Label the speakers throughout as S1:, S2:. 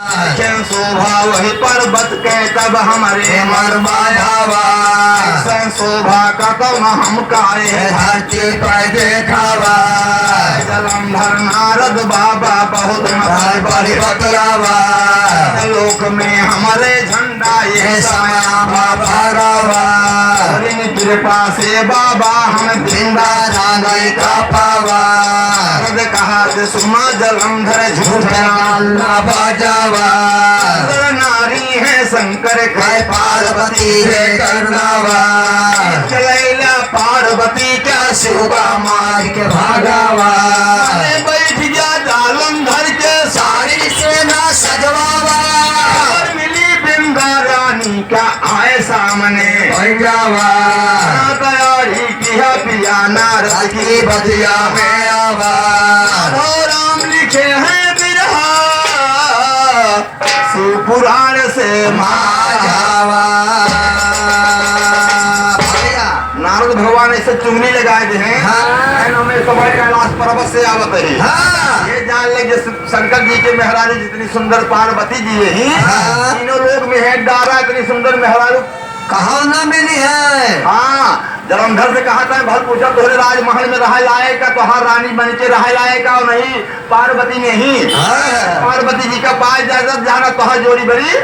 S1: शोभा वही पर्वत के तब हमारे मरबा धावा शोभा का तब हम काए धरती पर देखावा जलंधर नारद बाबा बहुत बड़ी बतलावा लोक में हमारे झंडा ये समाया भरावा कृपा से बाबा हम जिंदा जाने का पावा कहा सुमा जलंधर झूठा ना बाजावा नारी है शंकर काय पार्वती है करनावा लैला पार्वती क्या शिवा मार के भागावा बैठ गया जालंधर के सारी सेना सजवावा मिली बिंदा रानी का आए सामने भैयावा तैयारी किया पिया नारद की बजिया में आवा राम लिखे हैं बिरहा शिवपुराण से माजावा नारद भगवान ऐसे चुंगली लगाए थे में समय कैलाश पर्वत से आवत है ये जान ले शंकर जी के मेहरारू जितनी सुंदर पार्वती जी है तीनों लोग में है डारा इतनी सुंदर मेहरारू कहाँ ना मिली है। हाँ जलंधर से कहा था भल पूछा तोहरे राजमहल में रह लाएगा तो हर रानी बन के रह लाएगा और नहीं पार्वती नहीं पार्वती जी का पास जाकर जाना तो हर जोड़ी बड़ी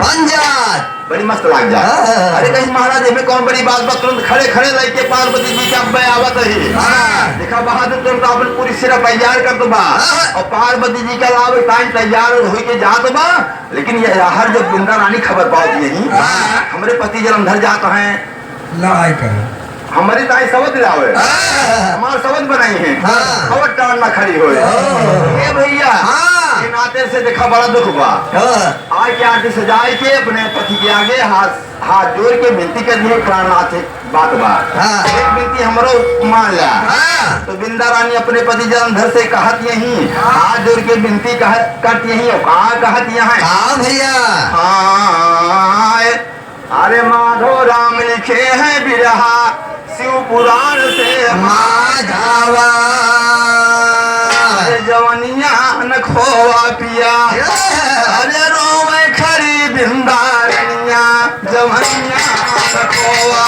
S1: बन जात बड़ी मस्त लग जाए। अरे कहीं महाराज में कौन बड़ी बात बात तुरंत खड़े खड़े लगे पार्वती जी का मैं आवत रही देखा बहादुर तुरंत अपन पूरी सिरा तैयार कर दो बा और पार्वती जी का लाभ टाइम तैयार हो के जा तो बा लेकिन ये हर जब बिंदा रानी खबर पाती यही हमारे पति जलंधर जाते हैं
S2: लड़ाई कर
S1: हमारी ताई सबद लावे हमारे सबद बनाई है खबर टाल ना खड़ी हो ये भैया नाते से देखा बड़ा दुख बा आज के आरती सजाए के अपने पति के आगे हाथ जोड़ के विनती कर दिए प्राणनाथ बात एक विनती हमरो मान ला तो बिंदा रानी अपने पति जलंधर से कहत यही हाथ जोड़ के विनती करती यही और कहाँ कहत यहाँ भैया अरे माधो राम लिखे हैं बिरहा शिव पुराण से माधवा जवनिया न खोवा पिया अरे रोवे खड़ी बिंदारनिया जवनिया न खोवा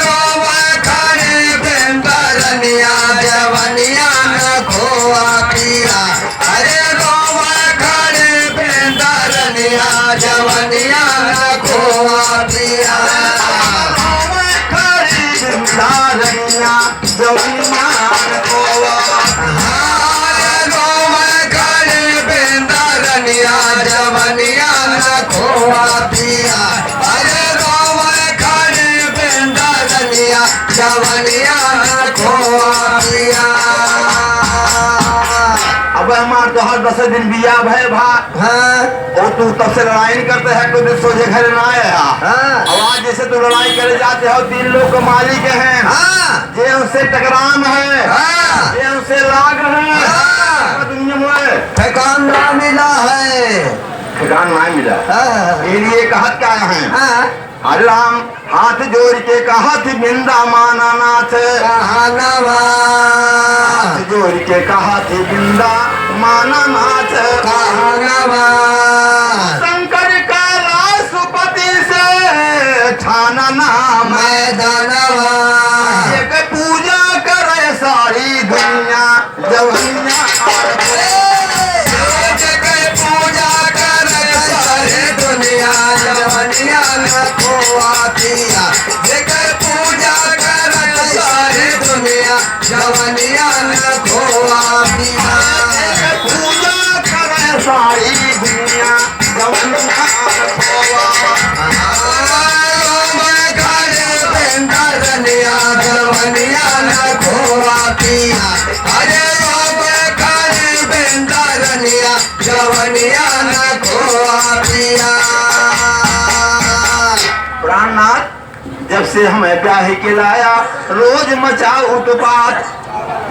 S1: रोवे खड़ी बिंदारनिया जवनिया न खोवा पिया अरे रोवे खड़ी बिंदारनिया जवनिया न खोवा पिया रोवे खड़ी बिंदारनिया जवनिया न खोवा जवनिया न खोवा पिया अरे रोवे खड़ी बिंदारनिया जवनिया न खोवा पिया। अब हमार तो हर 10 दिन बिया भय भा और तू तब से लड़ाई करते है कोई दिन सोचे घर ना आया अब आज जैसे तू लड़ाई करे जाते हो 3 लोग के मालिक हैं जे उनसे टकरान है जे उनसे लाग है दुनिया में ठिकान ना मिला है ठिकान ना मिला इसलिए कहत क्या है हरे राम हाथ जोड़ के कहत बिंदा माना नाथ हाथ जोड़ के कहत बिंदा माना नाथ शंकर का राष्ट्रपति से ठाना नाम मैदानवा एक पूजा करे सारी दुनिया जवनिया पूजा करे सारी दुनिया जवनिया न खोवा पिया जेकर पूजा करे सारी दुनिया जवनिया न खोवा पिया पूजा करे सारी दुनिया जवनिया न खोवा जवनिया न खोवा पिया अरे जवनिया न खोवा पिया। प्राणनाथ जब से हमें ब्याह के लाया रोज मचा उत्पात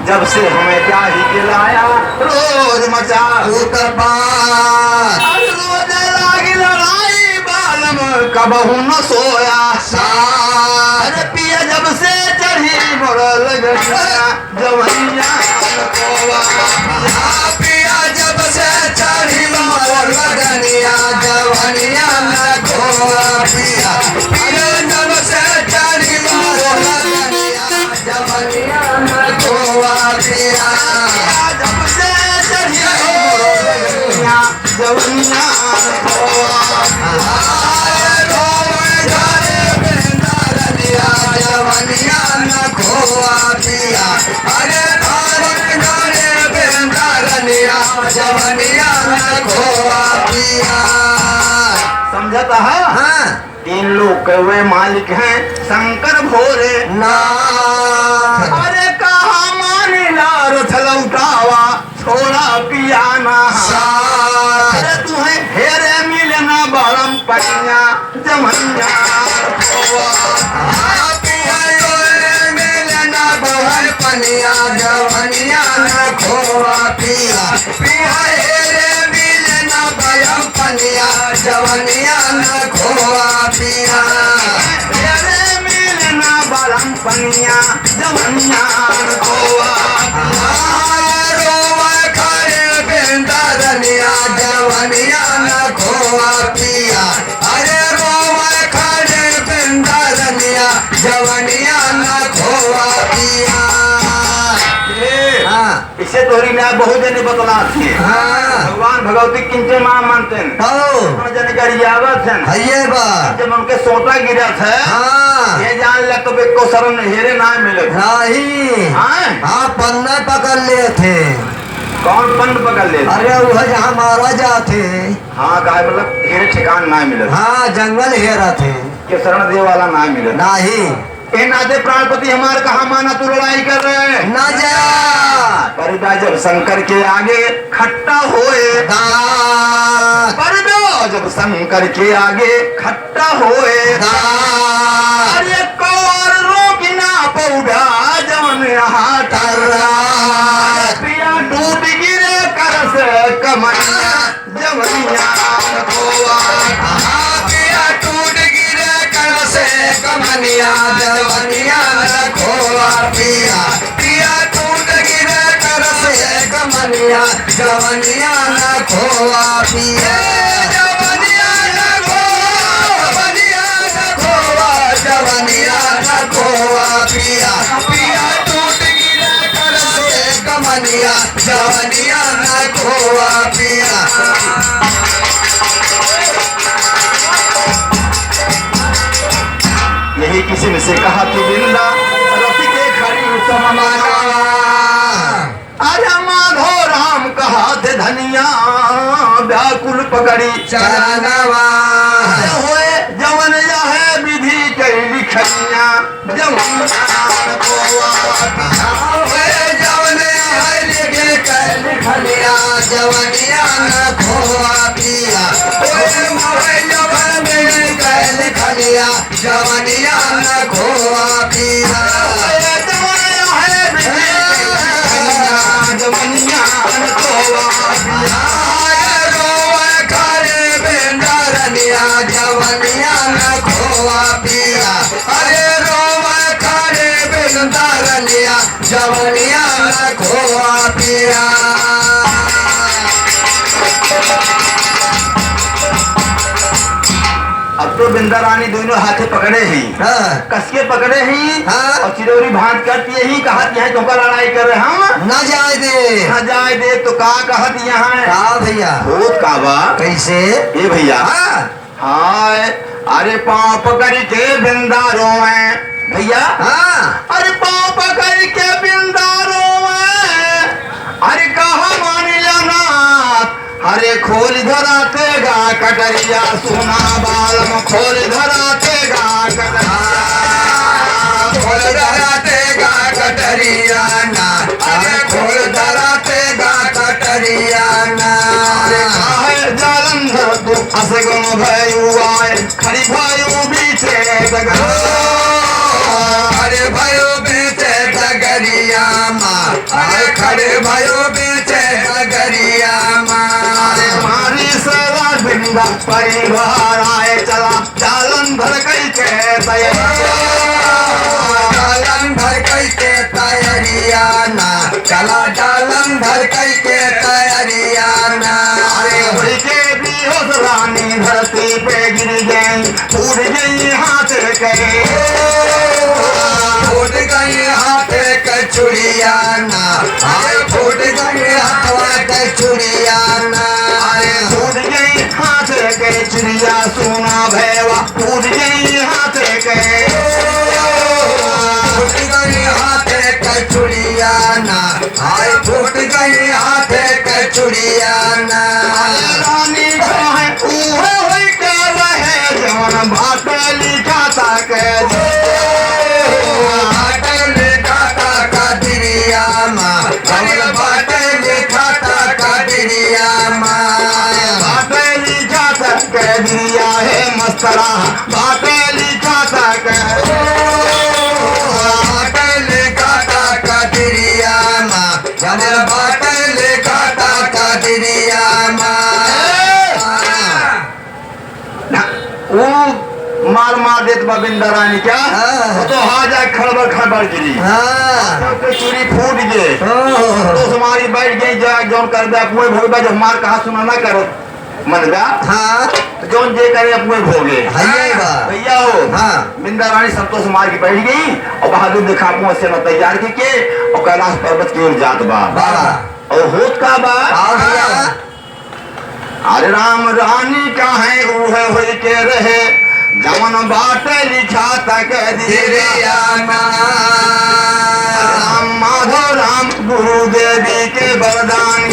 S1: जब से हमें ब्याह के लाया रोज मचा उत्पात रोज लागी लड़ाई बालम कबहू न सोया सार पिया जब से चढ़ी मोर लगना जवनिया न खोवा पिया जब से चढ़ी जवनिया खोआ
S2: जवनिया न खोआ पिया अरे जवनिया न खोआ पिया
S1: समझता है।
S2: हाँ।
S1: तीन लोग कौवे मालिक हैं शंकर भोले
S2: नाथ
S1: अरे कहा मानिला रथ लौटावा छोड़ा पियाना अरे तुम्हें हेरे मिलना बड़म पनिया जमनिया
S2: पनिया जवनिया न खोआ पिया पिया रे मिलना बयम पनिया जवनिया न खोआ पिया
S1: हेरे मिलना बड़म पनिया जमनिया खोआ
S2: जवनिया न खोआ पिया अरे रोवा खड़े बिंदरनिया जवनिया न खोआ पिया
S1: इसे तोरी ने बहुत जने बतला थी भगवान भगवती किंचे मां मानते हैं हम जने गरियावत हैं
S2: ये बात
S1: जब उनके सोटा गिरा था ये जान ले तो को शरण हेरे ना मिले
S2: नहीं हाँ पन्ना पकड़ लिए थे
S1: कौन पन्न पकड़ ले
S2: अरे वह जहाँ मारा जाते
S1: हाँ का मतलब हेरे ठिकान ना मिले
S2: हाँ जंगल हेरा थे
S1: के शरण दे वाला ना मिले
S2: नहीं
S1: ए नादे प्राणपति हमारे कहा माना तू लड़ाई कर रहे हैं
S2: न जा
S1: परिदा जब शंकर के आगे खट्टा होए परिदा जब शंकर के आगे खट्टा होए अरे कौर रोकिना पौधा जवन हाथ पिया डूब गिरे कर से कमनिया जवनिया खोआ
S2: पिया टूट गिरे कर से कमनिया जवनिया न खोआ पिया पिया टूट गिरे कर से कमनिया जवनिया न खोआ पिया जवनिया न खोआ जवनिया न खोआ पिया पिया टूट गिरे कर से कमनिया जवनिया न खोआ पिया
S1: यही किसी ने से कहा तू बिंदा रति के खड़ी समाना अरे माधो राम कहा थे धनिया व्याकुल पकड़ी
S2: चरणवा
S1: होए जवन है विधि कई लिखनिया जवन
S2: जवनिया न खोआ पिया जवनिया न खोआ पिया
S1: जवनिया
S2: जवनिया न खोआ पिया अरे रोवा खड़े बिंदरनिया जवनिया न खोआ पिया
S1: अब तो बिंदा रानी दोनों हाथे पकड़े ही कसके पकड़े ही और चिरौरी भांत करती ही कहती है तुमका लड़ाई कर रहे हम
S2: न जाए दे
S1: न जाए दे तो का कहती है
S2: का भैया
S1: बहुत काबा
S2: कैसे
S1: ए भैया हाय अरे पाँव पकड़ के बिंदारों में भैया अरे पाँव पकड़ के बिंदारों में अरे कहा मान लेना अरे खोल धराते गा कटरिया सुना बालम खोल धराते गा कटरिया
S2: खोल धराते गा कटरिया ना अरे खोल धराते गा कटरिया ना
S1: जालंधर तू असगम भयू आए खड़ी भयू बीचे
S2: अरे भयो बीचे डगरिया माँ अरे खड़े भयो बीचे डगरिया माँ
S1: मारी सरा बिंदा परिवार आए चला जालंधर कई के
S2: जालंधर कई के तैयारिया ना चला जालंधर कई के तैयारिया ना
S1: अरे के बेहोश रानी धरती पे गिर गई टूट गई हाथ के
S2: फूट गई हाथ के चुड़िया ना अरे फूट गई हाथ के चुड़िया ना
S1: अरे वो मार मार देत बा बिंदा रानी क्या तो हा जाए खड़बड़ खड़बड़ गिरी तो चूड़ी फूट गए तो हमारी बैठ गई जा जौन कर दे अपने भोगे जब मार कहा सुना ना करो मन बा तो जौन जे करे अपने भोगे भैया हो बिंदा रानी संतोष मार की बैठ गई और बहादुर दिखा से न तैयार के और कैलाश पर्वत की ओर जात बा और होत का बा अरे राम रानी का है वो है के रहे जमन बाट लिखा तक राम माधव राम गुरु देवी के वरदान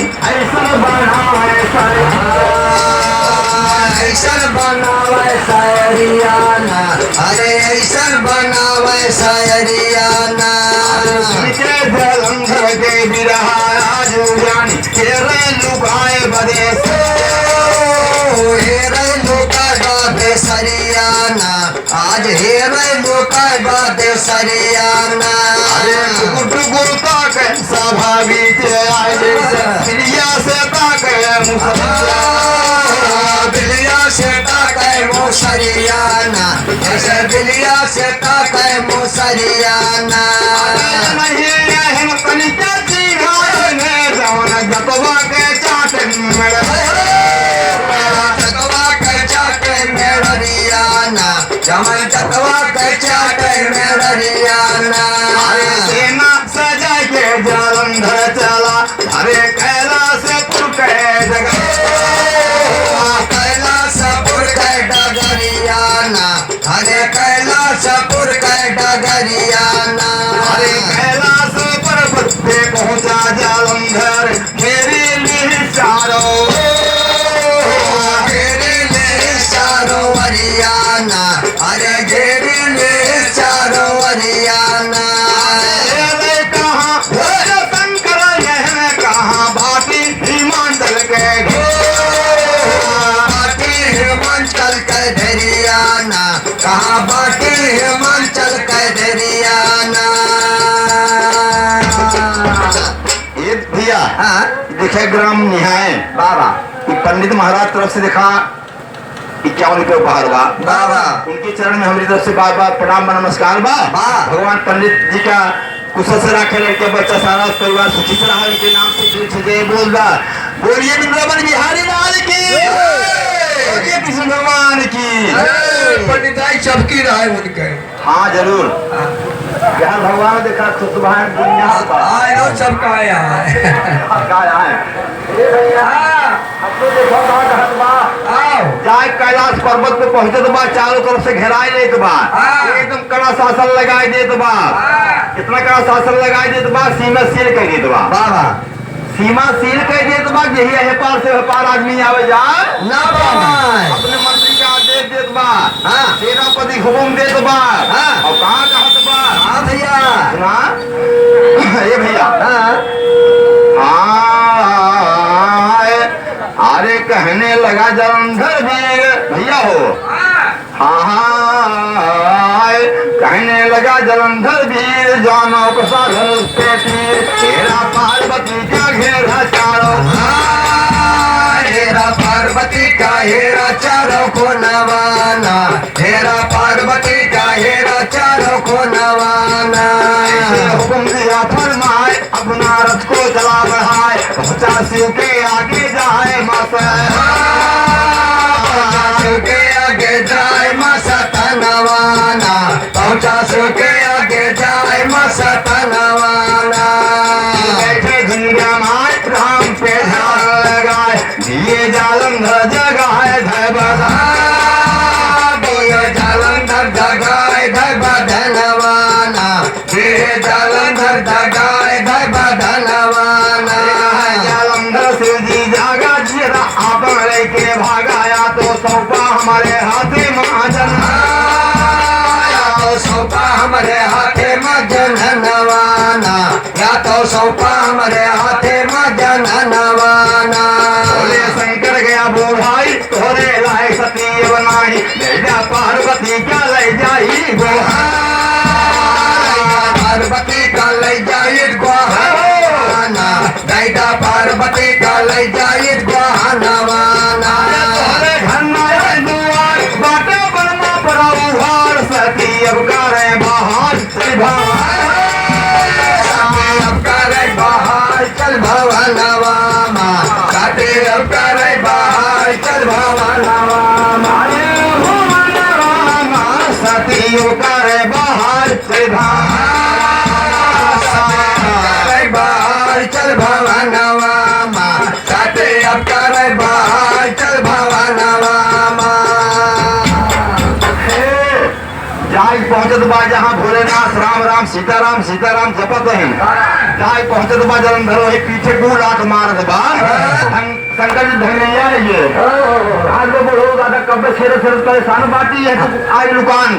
S1: ऐसा बनावे
S2: सरियाना अरे ऐसा बनावे सरियाना
S1: के जलंधर के बिरहा आज जानी के लुकाए बदेश
S2: सरियाना आज हेरे लोका बादे सरियाना
S1: गुरुता के स्वाभावी के आए बिलिया से ताके
S2: बिलिया से ताके मुसरियाना ऐसे बिलिया से ताके मुसरियाना
S1: नहीं है तनिका जी ने जवन जतवा के चाटे
S2: जमन तकवा के चाटे मेरियाना
S1: सेना सजा के जलंधर चला अरे कैलाशपुर के
S2: कैलाशपुर के डगरियाना अरे कैलाशपुर के डगरियाना
S1: अरे कैलाश पर्वत पे पहुंचा जलंधर मेरे लिए चारों
S2: अरे घेरी ले चारो वरियाना
S1: कहा शंकर यह कहा भाटी हिमाचल के
S2: बाटी हिमाचल के धरियाना कहा बाटी हिमाचल के धरियाना
S1: ये भैया देखे ग्राम निहाय बाबा पंडित महाराज तरफ से देखा 51 रुपये उपहार बा
S2: बाबा
S1: उनके चरण में हमारी तरफ से बार बार प्रणाम व नमस्कार बा भगवान पंडित जी का कुशल से रखे लड़के बच्चा सारा परिवार सुखी से रहा इनके नाम से दिल से जय बोल रहा बोलिए वृंदावन बिहारी लाल की कृष्ण भगवान की
S2: पंडित जी चमकी रहा है उनके
S1: हाँ जरूर बिहार भगवान देखा खुद भाई दुनिया
S2: आयो चमकाया
S1: जाए कैलाश पर्वत पे पहुंचे तो बा चारों तरफ से घेराए लेत बा एकदम कड़ा शासन लगाए देत बा इतना कड़ा शासन लगाए देत बा सीमा सील कर देत बा सीमा सील कर देत बा यही है पार से पार आदमी आवे जा
S2: ना
S1: अपने मंत्री का आदेश देत बा सेनापति हुकुम देत बा और कहां कहत बा
S2: भैया
S1: सुना ये भैया अरे कहने लगा जलंधर वीर भैया हो कहने लगा जलंधर वीर जानो को साधन पे तीर तेरा पार्वती का घेरा चारों
S2: हेरा पार्वती का हेरा चारों को नवाना हेरा पार्वती का हेरा चारों को नवाना
S1: हुक्म दिया फरमाए अपना रथ को चला बढ़ाए पहुंचा शिव के आगे जाए
S2: शिव के आगे जाए मसता नवाना पहुंचा शिव के आगे जाए मसता नवाना
S1: बैठे झुंझा मार राम पे ध्यान लगाए दिए जालंधर जगाए
S2: जालंधर जगाए धनवाना जालंधर जगाए धनवाना
S1: जालंधर शिव जी जागा जीरा आप के भागाया तो सौंपा हमारे हाथे महाजन
S2: तो सौंपा हमारे हाथे मजन नवाना या तो सौंपा हमारे हाथे मजन नवाना
S1: बोले शंकर गया वो भाई तोरे लाए सती बनाई बेटा पार्वती का ले जाई
S2: पार्वती का ले जाई गोहाना बेटा पार्वती का ले जाई गोहाना
S1: तोरे घर ना दुआर बाटे
S2: चल भवनवा
S1: आए हो मनवा सतियो करे बाहर से
S2: बाहर चल भवनवा साथे अब कर बाहर चल भवनवा
S1: जाय पहुंचत बा जहाँ भोलेनाथ राम राम सीताराम सीताराम जपत हैं जाय पहुंचत बा जलंधर वही पीछे गुलाट मारत बा शंकर जी धनिया ये आज वो बोलो दादा कब शेर शेर परेशान बाटी है आज दुकान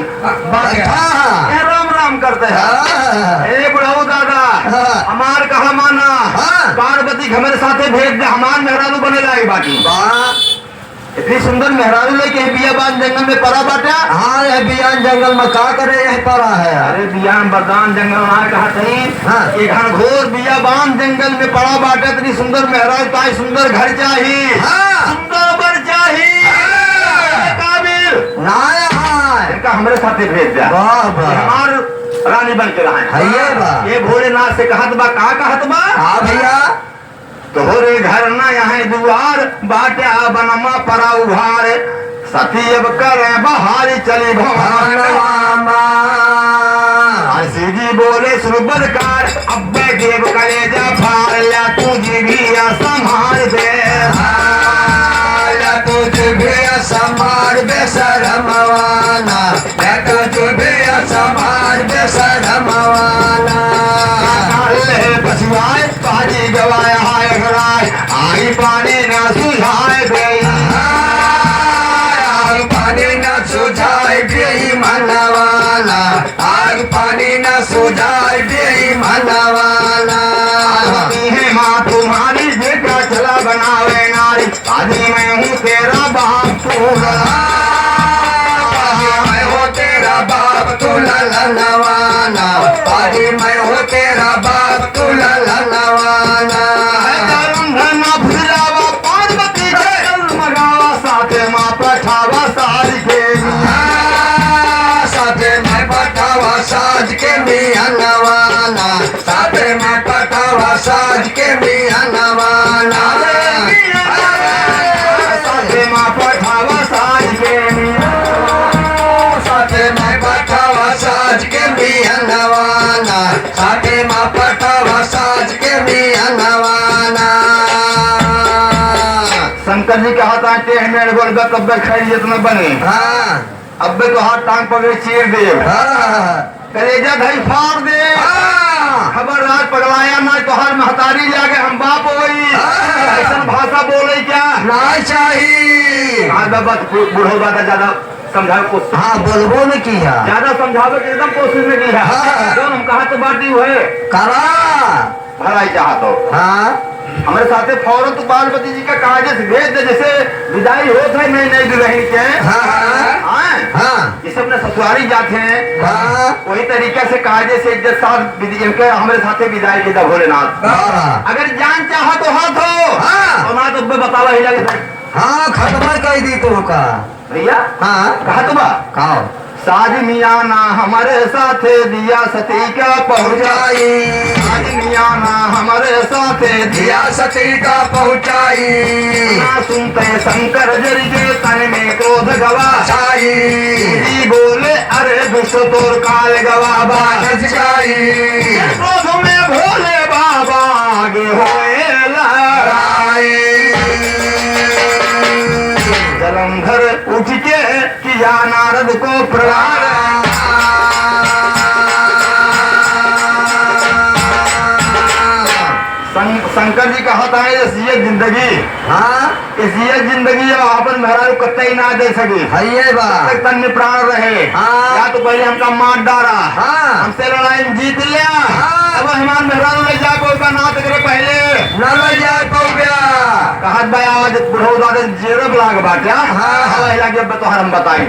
S1: राम राम करते हैं ए बुढ़ाओ दादा हमार कहा माना पार्वती हमारे साथे भेज दे हमार मेहरारू बने लाए बाटी इतनी सुंदर मेहरारू लेके बियाबान जंगल में पड़ा बाटा।
S2: हाँ यह बियान जंगल में क्या करे यह पड़ा है।
S1: अरे बियान बरदान जंगल में कहा थे एक घनघोर बियाबान जंगल में पड़ा बाटा। इतनी सुंदर मेहरारू ताई सुंदर घर चाहिए सुंदर बर चाहिए काबिल
S2: ना
S1: इनका हमारे साथे भेज दिया हमार रानी बन के रहा ये भोलेनाथ से कहत बा का कहत बा।
S2: हाँ भैया
S1: तोहरे घर न यहाँ दुआर बाटा बनमा परा उभार सती अब करे बहारी चली भवनवा जी बोले सुबदकार अब्बे देव कलेजा फाड़ ला तुझी भी संभाल दे
S2: तुझ भी संभाल दे शरमवाना तुझ भी संभाल दे शरमवाना
S1: बसवाए पानी गवाया हाय घराए आई पानी न सुझाए दे
S2: आग पानी न सुझाए दे मनवाना आग पानी न सुझाए दे मनवाना
S1: है माँ तुम्हारी बेटा चला बनावे नारी आदि मैं हूँ तेरा बाप तू
S2: मैं हो तेरा बाप तू ललनवाना आदि मैं हो तेरा बाप तू ललनवाना
S1: भुलावा पार्वती मगावा साथे माँ पठावा सारी के
S2: साथे मैं पठावा साज के मियाँ नवाना साथे मैं पठावा साज के मियाँ नवाना
S1: साथे माँ पठावा साज के
S2: साथे मैं पठावा साज के मियाँ नवाना साथे मैं पठावा साज के मियाँ नवाना।
S1: शंकर जी कहा था टेढ़ मेढ़ बोल तब खैरियत न बने अब तो हाथ टांग पकड़े चीर दे कलेजा धई फाड़ दे खबरदार पगलाया ना तो हर महतारी जाके हम बाप होई ऐसा भाषा बोले क्या
S2: ना चाहिए
S1: बूढ़ो दादा ज्यादा समझावे कोशिश
S2: हाँ बोलबो न किया
S1: ज्यादा समझावे की एकदम कोशिश में की है जो हम कहा तो बाटी हुए
S2: करा
S1: भलाई चाह तो हमारे साथे फौरन तो पार्वती जी का कागज भेज दे जैसे विदाई होत है नई नई दुल्हन के जैसे अपने ससुरारी जाते हैं वही तरीके से कागज से इज्जत साथ हमारे साथे विदाई की था भोलेनाथ। अगर जान चाहा तो हाथ हो तो ना तो बतावा ही लगे
S2: खत्म कर दी तू का
S1: भैया कहा तुम
S2: कहो
S1: साज मियाँ ना हमारे साथे दिया सती का पहुँचाई साज मियाँ ना हमारे साथे
S2: दिया सती का पहुँचाई
S1: ना सुनते शंकर जरिए तन में क्रोध गवा
S2: चाहिए
S1: बोले अरे दुष्ट तोर काल गवा
S2: बाज जाई
S1: क्रोध में भोले बाबा आगे होए लहराए जलंधर उठ के किया नारद को प्रणाम शंकर जी कहा था ये जिंदगी इस जिंदगी अपन मेहरा कत्ते ना दे सके तन में प्राण रहे या तो पहले हमका मार डारा हमसे लड़ाई जीत लिया अब हमारे मेहरा ले जा को नाथ करे पहले
S2: न ले जा
S1: कहत भाई आज बुढ़ो दादा जेरो लाग बाटा लगे तो हम बताएं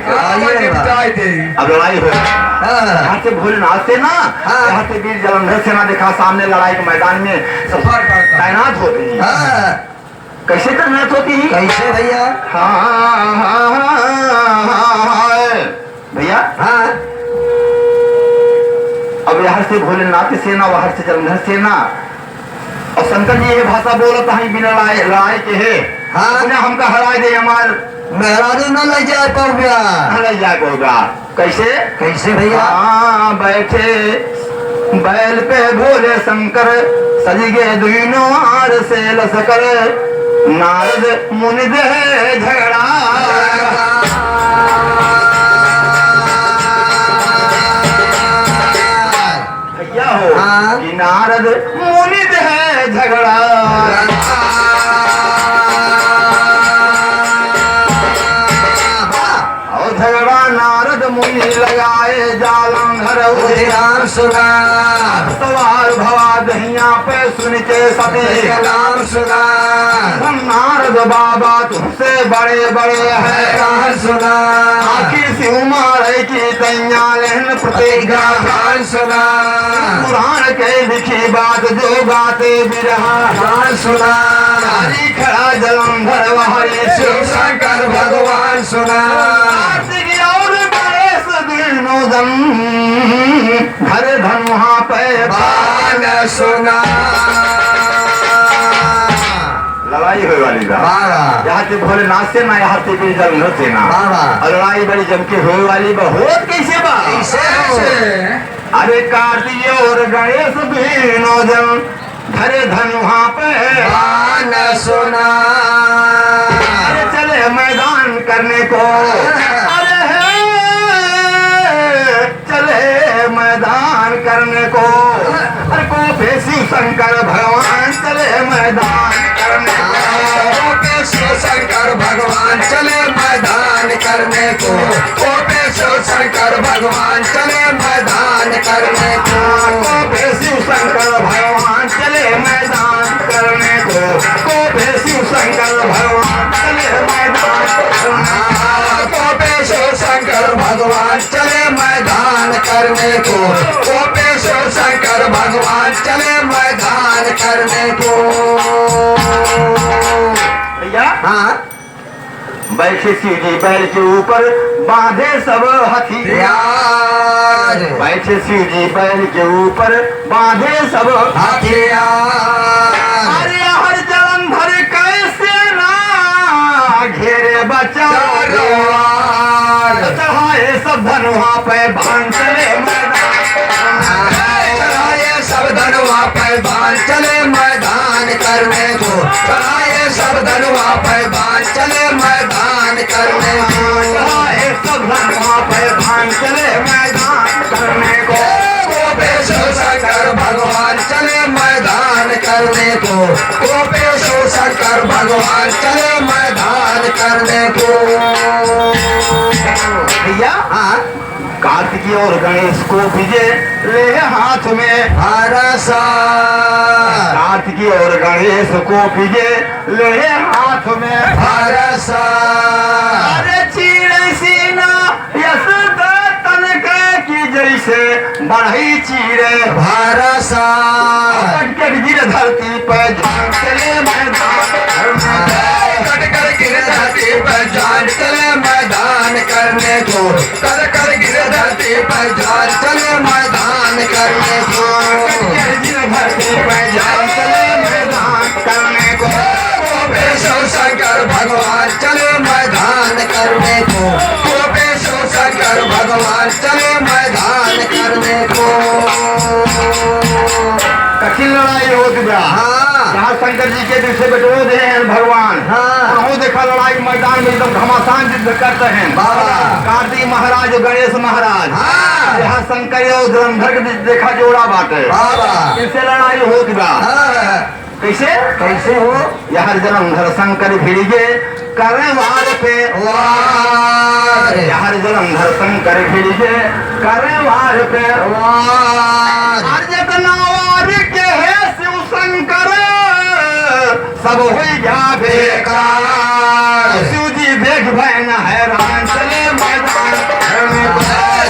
S1: अब लड़ाई हो यहाँ से भोलेनाथ से ना यहाँ से वीर जलंधर सेना देखा सामने लड़ाई के मैदान में तैनात होती है कैसे तैनात होती है
S2: कैसे भैया
S1: भैया अब यहाँ से भोलेनाथ की सेना बाहर से जलंधर सेना और शंकर जी ये भाषा बोलता है बिना लड़ाई के है
S2: हाँ।
S1: उन्हें हमका हरा दे हमार
S2: मेहरारू न ले जाए पौगा
S1: लग जाए होगा। कैसे?
S2: कैसे भैया
S1: हाँ बैठे बैल पे भोले शंकर सज गए दुनो आर से लसकर नारद मुनि दे झगड़ा क्या हो
S2: हाँ।
S1: कि नारद मुनि दे झगड़ा और झगड़ा नारद मुनि लगाए जालंधर
S2: राम सुना
S1: सवार भवा दहिया पे सुन के सती
S2: राम सुना
S1: नारद बाबा तुमसे बड़े बड़े है
S2: राम सुना
S1: आखिर से उमारे की तैया लेन प्रतिज्ञा
S2: राम सुना
S1: पुराण के लिखी बात जो गाते बिरहा
S2: राम सुना
S1: हरी खड़ा जलंधर हरी
S2: शिव शंकर भगवान सुना
S1: कार्तिक और गणेश दिनों दम घर धन वहाँ पे
S2: बाण सुना
S1: लड़ाई हुई वाली बा
S2: बाबा
S1: यहाँ से भोलेनाथ से ना यहाँ से भी जलंधर से ना
S2: बाबा
S1: और लड़ाई बड़ी जम के हुई वाली बा होत कैसे बा अरे कार्तिक और गणेश दिनों दम घर धन वहाँ पे
S2: बाण सुना
S1: अरे चले मैदान करने को अरे चले मैदान करने को अरे को शिव शंकर भगवान चले मैदान करने को
S2: शिव शंकर भगवान चले मैदान करने को शिव शंकर भगवान चले मैदान करने को
S1: शिव शंकर भगवान चले मैदान करने को शिव शंकर भगवान चले मैदान
S2: शिव शंकर भगवान चले मैदान करने को शिव शंकर भगवान चले मैदान करने को
S1: भैया
S2: हाँ
S1: बैठे शिव जी बैल के ऊपर बांधे सब हथियार
S2: यार
S1: बैठे शिव जी बैल के ऊपर बांधे सब
S2: हथियार
S1: अरे हर जलंधर कैसे ना घेरे बचा चढ़ाए सब धन वहाँ पे भान चले
S2: चढ़ाए सब धनुआ पैबान चले मैदान करने को चढ़ाए सब धनुआ पैबान चले मैदान करने को
S1: चढ़ाए सब धन वहाँ पे भान चले मैदान करने को
S2: शिव शंकर भगवान चले मैदान करने को शिव शंकर भगवान चले मैदान करने को
S1: भैया
S2: हाँ
S1: कार्तिकी और गणेश को विजय ले हाथ में
S2: हरसा
S1: कार्तिकी और गणेश को विजय ले हाथ में
S2: हरसा
S1: अरे चीड़े सीना यस तन की जैसे बढ़ई चीरे
S2: भरसा
S1: कटकट गिर धरती पर जान चले मैदान
S2: कटकर गिर धरती पर जान चले मैदान करने को कटकर गिर धरती पर जान चले मैदान करने को
S1: कटकट गिर धरती पर जान चले मैदान करने को
S2: शिव शंकर भगवान चले मैदान करने को शिव शंकर भगवान चले मैदान करने को
S1: कठिन लड़ाई होती बा
S2: हाँ
S1: जहाँ शंकर जी के दिल से विरोध हैं भगवान
S2: हाँ।
S1: वो देखा लड़ाई मैदान में एकदम घमासान युद्ध करते हैं
S2: बाबा।
S1: कार्तिक महाराज और गणेश महाराज
S2: हाँ।
S1: यहाँ शंकर और धुरंधर के बीच देखा जोड़ा बाटे
S2: बाबा।
S1: इनसे लड़ाई होती बा
S2: हाँ
S1: कैसे
S2: कैसे हो
S1: यहाँ जलंधर शंकर भिड़िगे करे वार पे
S2: वार
S1: यहाँ जलंधर शंकर भिड़िगे करे वार पे
S2: वार
S1: और जितना वार के है शिव शंकर सब हो गया बेकार शिव जी देख भैन हैरान चले मैदान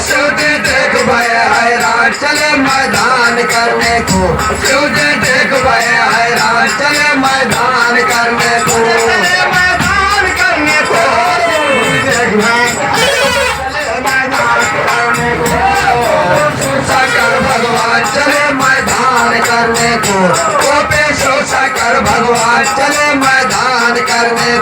S2: शिव जी देख भय हैरान चले मैदान करने को शिव जी देख भय हैरान चले मैदान करने को
S1: चले मैदान करने को देख भैन चले मैदान करने को
S2: शंकर भगवान चले मैदान करने को शिव शंकर भगवान चले मैदान करने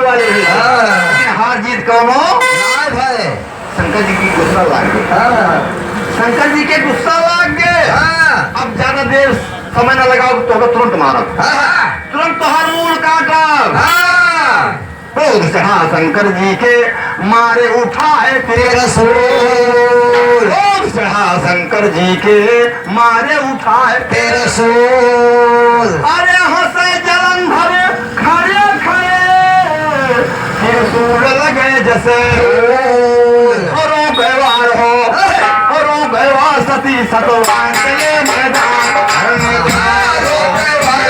S1: वाले भी थे। लेकिन हार जीत कौनो
S2: है
S1: शंकर जी की गुस्सा लाग गए। शंकर जी के गुस्सा लाग गए। अब ज्यादा देर समय न लगाओ तो तुरंत मारो, तुरंत तोहर मूल काटब। क्रोध चढ़ा शंकर जी के मारे उठा है तेरा सूल। क्रोध चढ़ा शंकर जी के मारे उठा है तेरा सूल। अरे हंसे जलंधर खड़े खड़े फिर सूल लगे जैसे औरों व्यवहार हो, औरों व्यवहार सती सतवान चले मैदान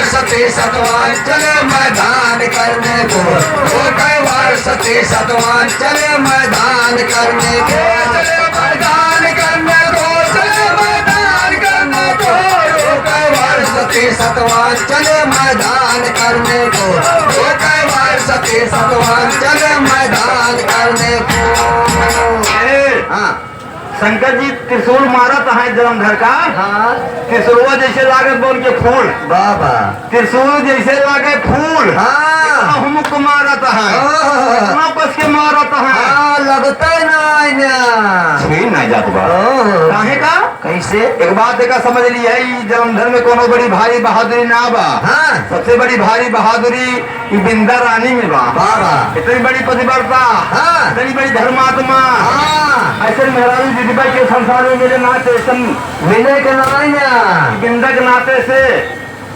S2: सती सतवान चले मैदान करने को, वो कई बार सती सतवान चले मैदान करने को, चले मैदान करने को, चले मैदान करने को, वो कई बार सती सतवान चले मैदान करने को, वो कई बार सती सतवान चले मैदान करने को।
S1: हाँ शंकर जी त्रिशूल मारत है जलंधर का। त्रिशूल जैसे लागे बोल के फूल,
S2: बाबा
S1: त्रिशूल जैसे लागे फूल। हमको मारत है, बस के मारत है।
S2: लगता है ना
S1: छीन नहीं जात बा काहे का
S2: कैसे?
S1: एक बात देखा समझ लिया जलंधर में कोनो बड़ी भारी बहादुरी ना बा। सबसे बड़ी भारी बहादुरी बिंदा रानी में बा।
S2: बाबा
S1: इतनी बड़ी पतिव्रता, इतनी बड़ी धर्मात्मा, ऐसे मेहरारू दीदी के संसार में मेरे नाते
S2: मिले के नाते
S1: बिंदा के नाते से,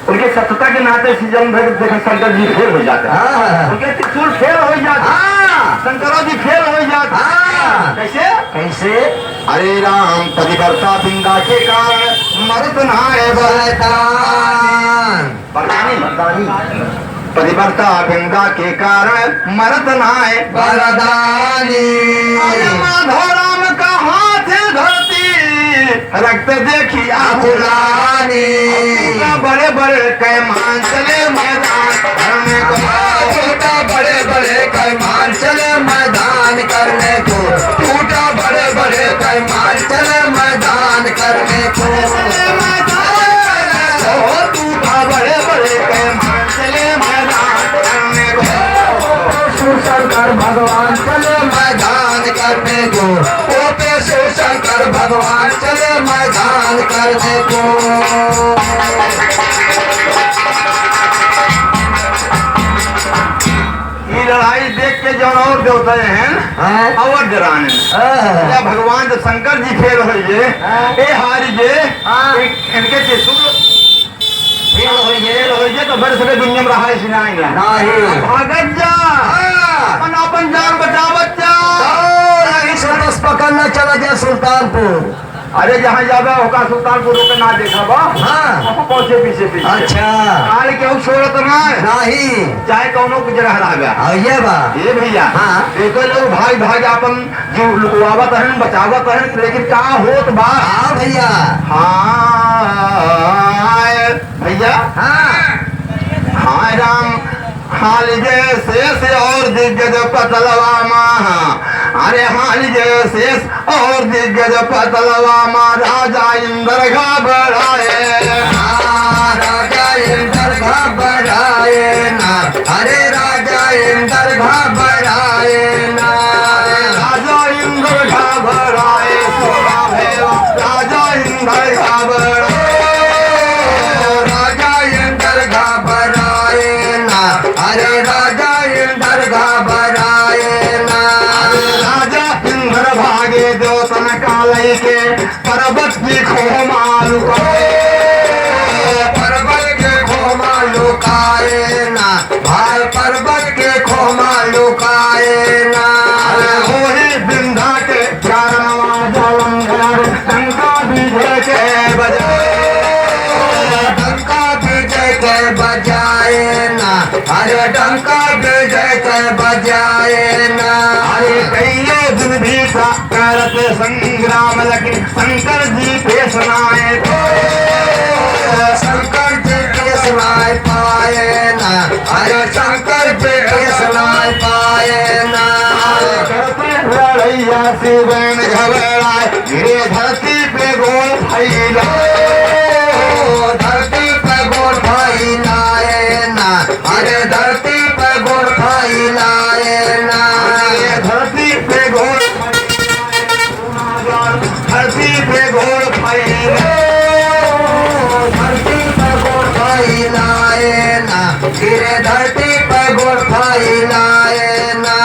S1: उनके सत्यता के नाते से जलंधर देखा शंकर जी फेल हो जाते हैं। उनके त्रिशूल फेल हो जाते, शंकरों जी फेल हो जाते। कैसे
S2: कैसे?
S1: अरे राम पतिव्रता बिंदा के कारण मरत नाय पतिव्रता बिंदा के कारण मरत नाय
S2: बरदानी।
S1: माधव राम का हाथ धरती रक्त देखी आपुरानी। बड़े बड़े कैमान चले मैदान करने को,
S2: टूटा बड़े बड़े कैमान चले मैदान करने को, टूटा बड़े बड़े कैमान चले मैदान करने को,
S1: टूटा बड़े बड़े कैमान चले मैदान करने को।
S2: शंकर भगवान चले मैदान करने को, ओपे शंकर भगवान चले मैदान करने को।
S1: ये लड़ाई देख के जो और देवता हैं और डराने भगवान जब शंकर जी फेल हो ये हारी जे इनके त्रिशूल तो बड़े सभी दुनिया में रहा है सिनाएंगे भागत जा अपन जान बचा बच्चा
S2: पकड़ना चला गया सुल्तानपुर।
S1: अरे जहाँ जावे होगा सुल्तानपुर के ना देखा बा पहुंचे पीछे पीछे।
S2: अच्छा
S1: काल के छोड़त
S2: नहीं
S1: चाहे कौनो की जगह रह गया
S2: ये बा
S1: ये भैया। देखो लोग भाई भाग अपन जो लुकवावत है बचावत है, लेकिन का होत बा
S2: भैया।
S1: भैया हाँ राम हाल जैसे और दिग्गज पतलवा माँ। अरे हाल जैसे और दिग्गज पतलवा माँ राजा इंद्र घबराए।
S2: राजा इंद्र घबराए ना, अरे राजा इंद्र घबराए ना,
S1: राजा इंद्र घबराए राजा इंद्र घबराए,
S2: राजा इंद्र घबराए ना, अरे राजा इंद्र घबराए ना,
S1: राजा इंद्र भागे द्योतन कालय के पर्वत की खोमा लुकाए।
S2: पर्वत के खोमा लुकाए ना, भाई पर्वत के खोमा लुकाए ना,
S1: होली बिंधा के चारणवा जलंधर टंका विजय के बजाए।
S2: डंका विजय के बजाए ना, अरे डंका विजय के बजाए ना,
S1: अरे कईयों दिन भी करत संग्राम लेकिन शंकर जी पे सुनाए।
S2: शंकर जी के सुनाए पाए ना, अरे शंकर जी के सुनाए पाए ना,
S1: लड़ैया शिवन घबराए गिरे धरती पे गोल फैलाए।
S2: धरती पे गोल फैलाए ना, अरे धरती पे गोल फैलाए गिरे धरती पर गोर फैलाए ना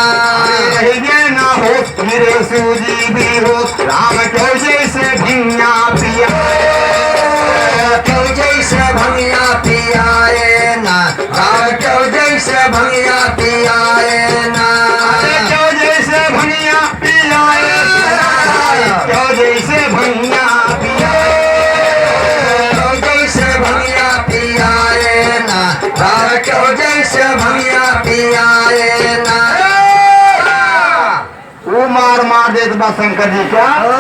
S1: रहिए ना हो गिरे सूजी भी हो राम क्यों जैसे भिंगिया पिया
S2: क्यों जैसे भंगिया पियाए ना राम क्यों जैसे भंगिया पियाए ना
S1: क्यों जैसे भंगिया पियाए क्यों जैसे भंगिया
S2: क्यों जैसे भंगिया पियाए ना राम क्यों जैसे भंगिया पियाए ना
S1: वो मार देत बा शंकर जी क्या तो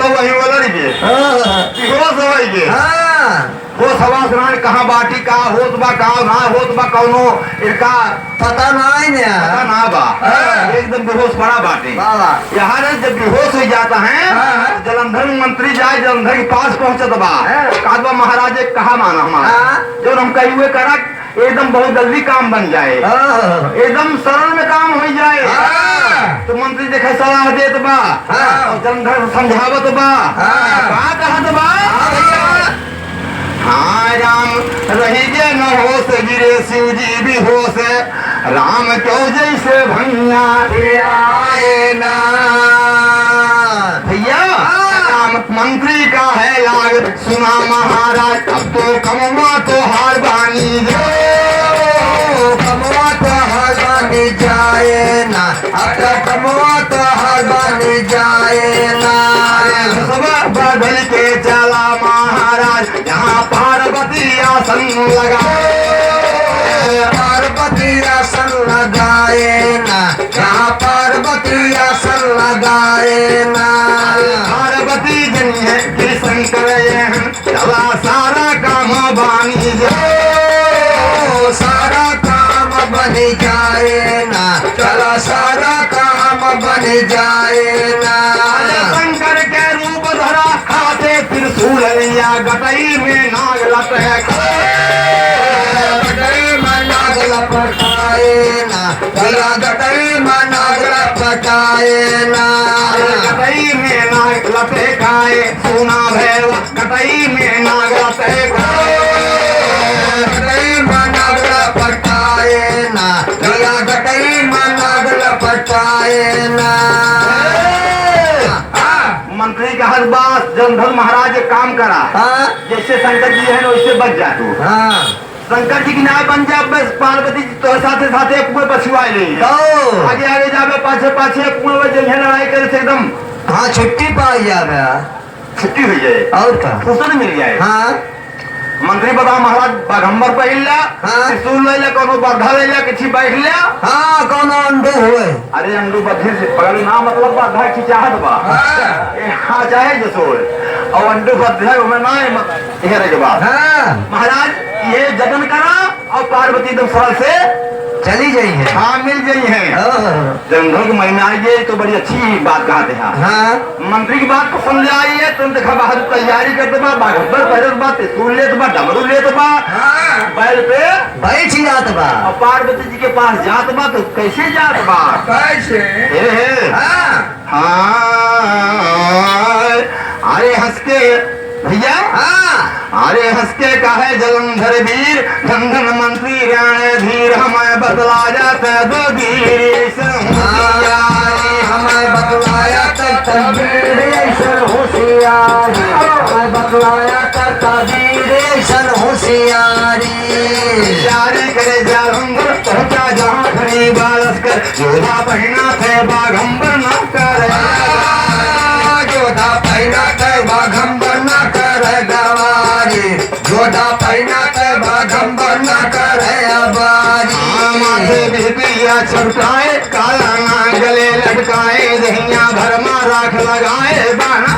S1: वही बोला रे बेहोश हो गए वो सवा स्नान कहाँ बाटी का होत बा कहाँ ना होत बा कौनो इनका
S2: पता नहीं ने
S1: पता ना बा एकदम बेहोश पड़ा बाटी
S2: बाबा
S1: यहाँ ना जब बेहोश हो जाता है जलंधर मंत्री जाए जलंधर के पास पहुंचत बा कहा बा महाराज कहा माना हमारा जो हम कही हुए करा एकदम बहुत जल्दी काम बन जाए एकदम सरल में काम हो जाए तो मंत्री देखे सलाह देत बा और जलंधर समझावत बा का कहत बा हाँ राम रहिए न होश गिरे शिव जी भी होश राम क्यों जैसे भैया
S2: आए ना
S1: भैया राम मंत्री का है लाग सुना महाराज अब तो कमवा तो हार बानी
S2: कमवा तो हर बनी जाए ना अब कमवा तो हर बनी जाए ना
S1: सब बदल के चला महाराज यहाँ पार्वती आसन लगा
S2: पार्वती आसन लगाए ना यहाँ पार्वती आसन लगाए ना
S1: पार्वती जन है कि शंकर चला सारा काम बानी
S2: सारा काम बन जाए ना चला सारा काम बन जाए ना
S1: शंकर के रूप धरा हाथे त्रिशूल लिया गटई में नाग
S2: गटई में नाग लपटाए ना चला गटई में नाग लपटाए ना
S1: गटई में नाग लपेटाए सुना भैरव गटई में नाग लपेटाए
S2: गटई में नाग लपटाए ना चला गटई में नाग लपटाए ना
S1: मंत्री का हर बात जलंधर महाराज एक काम करा जैसे शंकर जी है ना वैसे बच जा तू शंकर जी की नाय बन जा बस पार्वती जी तो साथे साथे कुएं पछुआए ले आगे आगे जावे पाछे पाछे कुएं में जंघे लड़ाई करे से एकदम
S2: हाँ छुट्टी पाई जावे
S1: छुट्टी हो जाए
S2: और क्या
S1: फुर्सत मिल जाए
S2: हाँ
S1: मंत्री बताओ महाराज बाघंबर पहिल ला त्रिशूल ले ले कोनो बरधा ले ले किसी बैठ ले
S2: हाँ कौन अंडू हुए
S1: अरे अंडू बद्धी से पगल ना मतलब बरधा की चाहत बा ए हां चाहे जसोल और अंडू बद्धा में ना ये के बाद महाराज ये जतन करा और पार्वती एकदम सरल से
S2: चली गई है
S1: हाँ मिल गई है जंगल की महिमा आई है तो बड़ी अच्छी बात कहते हैं मंत्री की बात पसंद आई है तुम देखा बाहर तैयारी करते बा बाघबर पहले बा त्रिशूल लेत बा डमरू लेत बा बैल पे
S2: बैठ जात बा
S1: और पार्वती जी के पास जात बा तो कैसे जात बा
S2: कैसे
S1: हाँ अरे हंस के भैया अरे हंस के का है जलंधर वीर धन मंत्री रणधीर हमें बतला जाता दो वीर
S2: हमें बतलाया करता वीर ऐसन होशियारी हमें बतलाया करता वीर ऐसन होशियारी
S1: जारी करे जलंधर पहुंचा जहाँ खड़ी बालस कर जोधा पहना थे बाघंबर न करे
S2: जोधा पहना थे बाघंबर न करे गवारी जोधा पहना थे बाघंबर न करे अबारी
S1: माथे बिहबिया चमकाए काला ना गले लटकाए दहिया भरमा राख लगाए बाना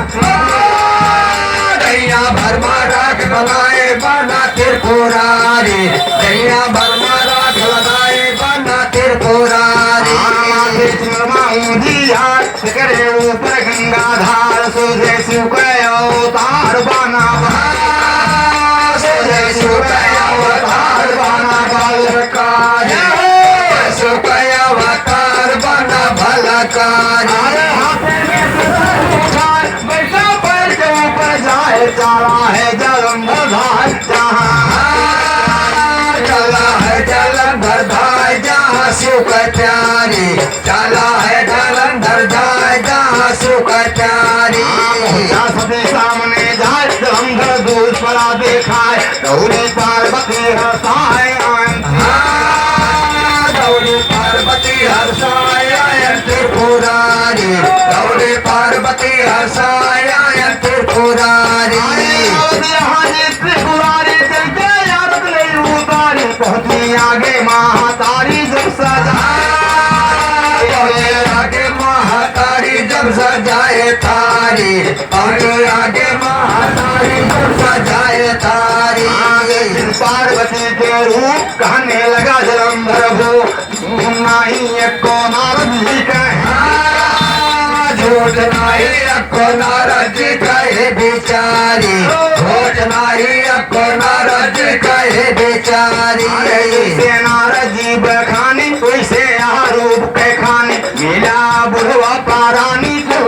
S2: दहिया भरमा राख लगाए बाना त्रिपुरारी दहिया भरमा राख लगाए बाना त्रिपुरारी
S1: माथे चरमा ऊंधिया करे ऊपर गंगाधार सोझे शिव के अवतार बाना
S2: सोझे शिव के अवतार बाना भलकारी शिव के अवतार बाना भलकारी
S1: बैठा पैर के ऊपर जाए चला है जलंधर धार जहाँ
S2: चला चला है जलंधर जाए जहाँ सुख प्यारी
S1: या सती सामने जाए जलंधर दूर परा देखाए गौरी पार्वती हसाए
S2: गौरी पार्वती हर्षाय त्रिपुरारी गौरी पार्वती हर्षाय त्रिपुरारी
S1: त्रिपुरारी चलते याद नहीं उतारी पहुंची आगे महातारी जब सजा
S2: आगे महातारी जब सजाए तारी आगे महातारी जब सजाए तारी
S1: पार्वती के रूप कहने लगा जलंधर भो नहीं को नारद जी
S2: झूठ नहीं रखो नारद जी कहे बेचारी झूठ नहीं रखो नारद जी कहे बेचारी
S1: से नारद जी बखानी वैसे रूप के खानी मिला बुढ़वा पारानी तू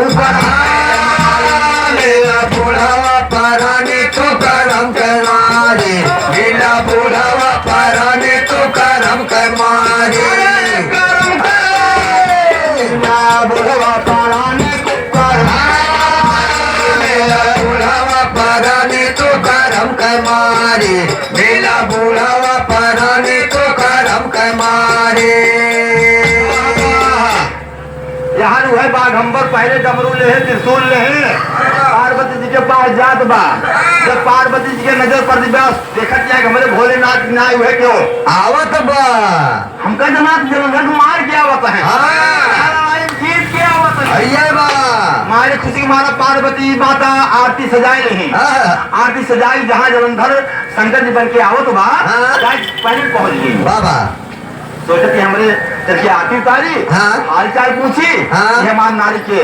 S2: बुढ़ावा पारानी तू करम करमारी मिला बुढ़ावा पारानी तू करम करमारी
S1: बुढ़वा पारानी तू
S2: बुढ़ावा पारानी तू करम करमारी मिला बुढ़ावा पारानी तू करम करमारी
S1: यहाँ है बाघंबर पहले डमरू ले त्रिशूल ले पार्वती जी के पास जात बा जब पार्वती जी के नजर पर देखत जाए हमारे भोलेनाथ ना हुए क्यों
S2: आवत बा
S1: हमका जनाब जलंधर मार के आवत है जीत के आवत है
S2: भैया बा
S1: हमारे खुशी के मारा पार्वती माता आरती सजाई नहीं आरती सजाई जहाँ जलंधर शंकर जी बन के आवत बा पहले पहुंच गई
S2: बाबा
S1: सोचा कि हमारे चल आरती उतारी हाल चाल पूछी ये हमारे नारी के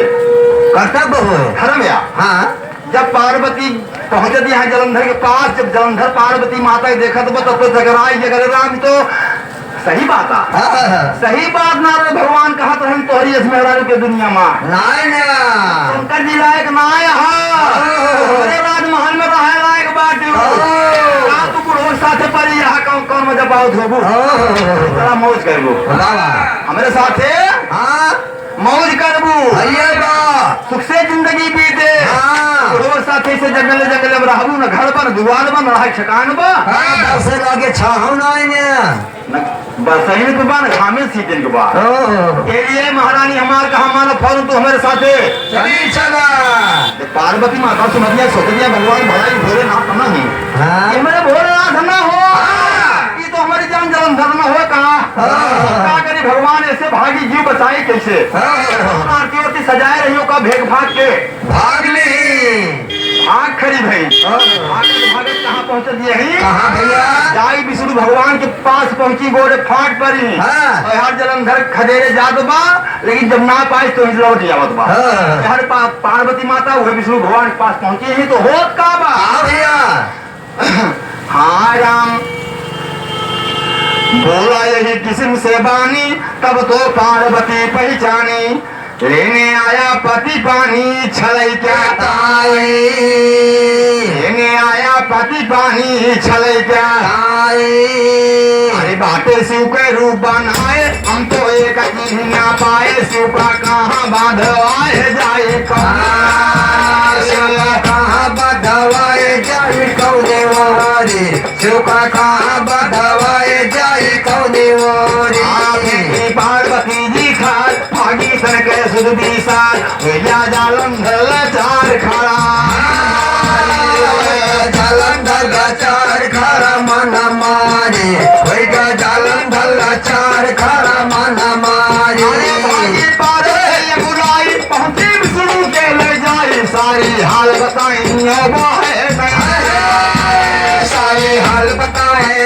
S2: कर्तव्य हो
S1: धर्म या जब पार्वती पहुंचती है जलंधर के पास जब जलंधर पार्वती माता देखा तो जगराई जगराम तो सही बात सही बात नारद भगवान कहा तो हम तोहरी इस मेहरारू के दुनिया में शंकर जी लायक ना राजमहल में रहे लायक बात तू बुढ़ो साथे परी यहाँ कौन कौन मजा बहुत होबू बड़ा मौज करबू हमारे साथे मौज करबू सुख से जिंदगी बीते बुढ़ो साथे से जंगल जंगल में रहबू न घर पर दुआर पर न रहा ठिकान पर
S2: से लागे छाहू
S1: बस सही के बाद घामे सीजन के बाद के लिए महारानी हमार का हमारा फौरन तो हमारे साथे
S2: चली चला
S1: पार्वती माता सुमतिया सोचतिया भगवान भलाई भोलेनाथ ना ही ये मेरे भोलेनाथ ना हो ये तो हमारी जान जलंधर में हो कहा करी भगवान ऐसे भागी जीव बचाई कैसे आरती सजाए रही का भेग भाग के
S2: भाग नहीं
S1: भाग खड़ी भाई भागत कहाँ पहुँच दिए
S2: कहाँ भैया
S1: जाई विष्णु भगवान के पास पहुंची गोरे फाट पर ही और हर जलंधर खदेरे जात बा लेकिन जब ना पाए तो लौट जावत बा हर पार्वती माता हुए विष्णु भगवान के पास पहुंची ही तो होत का बा
S2: भैया
S1: हाँ राम बोला यही किस्म से बानी तब तो पार्वती पहचानी लेने आया पति पानी छलई क्या लेने आया पति पानी छलई क्या अरे बाटे शिव के रूप बनाए हम तो एक चीज ना पाए शिव का कहाँ बांधवाए जाए
S2: कहाँ बधवाए जाई कौने वारी शिव का कहाँ बधवाए जाई कौने वारी
S1: पार्वती जी खाल भागी सन के सुधबी साल भैया जालंधर चार खड़ा
S2: जालंधर चार खड़ा मन मारे भैया जालंधर चार खड़ा मन मारे
S1: बुराई पहुंची विष्णु के ले जाए सारी हाल बताई
S2: सारे हाल बताए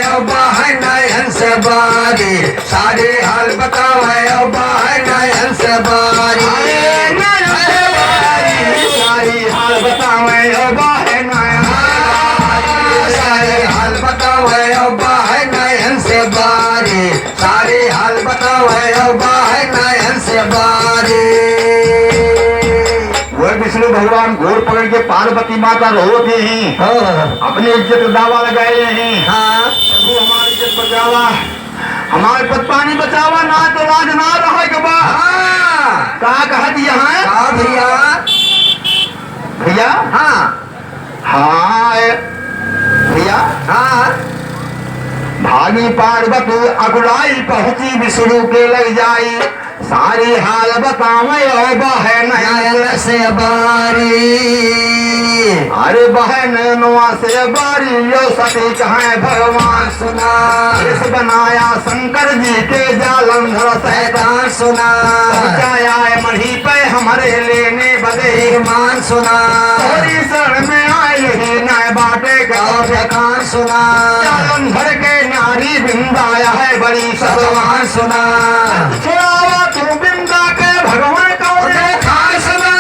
S2: नयन से बारी सारे हाल बताए नयन से बारी
S1: सारी हाल बताए
S2: सारे हाल बताए नयन से बारी सारे हाल बताए नयन से बारी
S1: विष्णु भगवान घोड़ पकड़ के पार्वती माता रोते हैं अपनी इज्जत दावा लगाए हैं प्रभु हमारी इज्जत बचावा हमारे पद पानी बचावा ना तो लाज ना रहे के बा।
S2: हाँ
S1: का कहत यहाँ
S2: का भैया
S1: भैया
S2: हाँ
S1: हाँ भैया
S2: हाँ
S1: भागी पार्वती अकुलाई पहुंची विष्णु के लग जाई सारी हाल बतावे ओ बहन
S2: नयन से बारी
S1: अरे बहन नुआ से बारी यो सती कहाँ भगवान
S2: सुना
S1: इस बनाया शंकर जी के जालंधर
S2: शैतान सुना
S1: पहुंचाया मढ़ी पे हमारे लेने बदे
S2: मान सुना
S1: थोड़ी शरण में आए ही नए बाटे का
S2: कान सुना
S1: जालंधर के नारी बिंदाया है बड़ी
S2: सतवान सुना
S1: छुड़ावा तू बिंदा के भगवान कौन
S2: खान सुना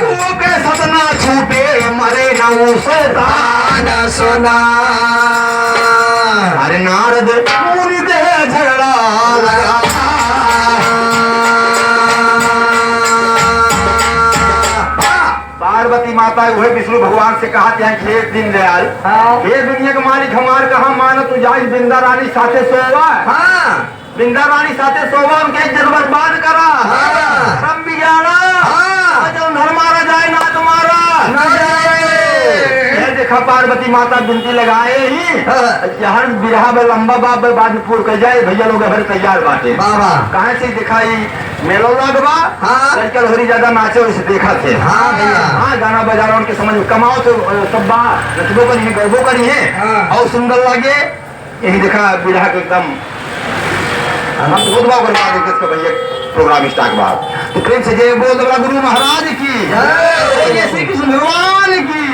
S1: वो के सतना छूटे मरे न उसे
S2: तान सुना
S1: अरे नारद मुनि दे झगड़ा लगा पार्वती माता वही विष्णु भगवान से कहा कि एक दिन दयाल हे दुनिया के मालिक हमार कहा मानो तू जाई बिंदा रानी साथे सोवा
S2: हाँ
S1: बिंदा रानी साथे सोवा उनके इज्जत बर्बाद करा सब बिगाड़ा जलंधर मारा जाए ना तुम्हारा
S2: न जाए
S1: देखा पार्वती माता बिनती लगाए ही जहर बिरहा में लंबा बाप बाद में पूर कर जाए भैया लोग भरे तैयार बाटे
S2: बाबा
S1: कहाँ से दिखाई मेलो लगवा
S2: हाँ।
S1: लड़का लोहरी ज्यादा नाचे उसे देखा थे
S2: हाँ भैया।
S1: हाँ गाना बजाना उनके समझ में कमाओ तो सब बा नचबो करी है गरबो करी है
S2: हाँ।
S1: और सुंदर लगे यही देखा बिरहा के एकदम हम खुद बाबू करवा देंगे इसका भैया प्रोग्राम स्टार्ट बाद तो प्रेम से जय बोल दो गुरु महाराज की
S2: जय।
S1: श्री कृष्ण भगवान की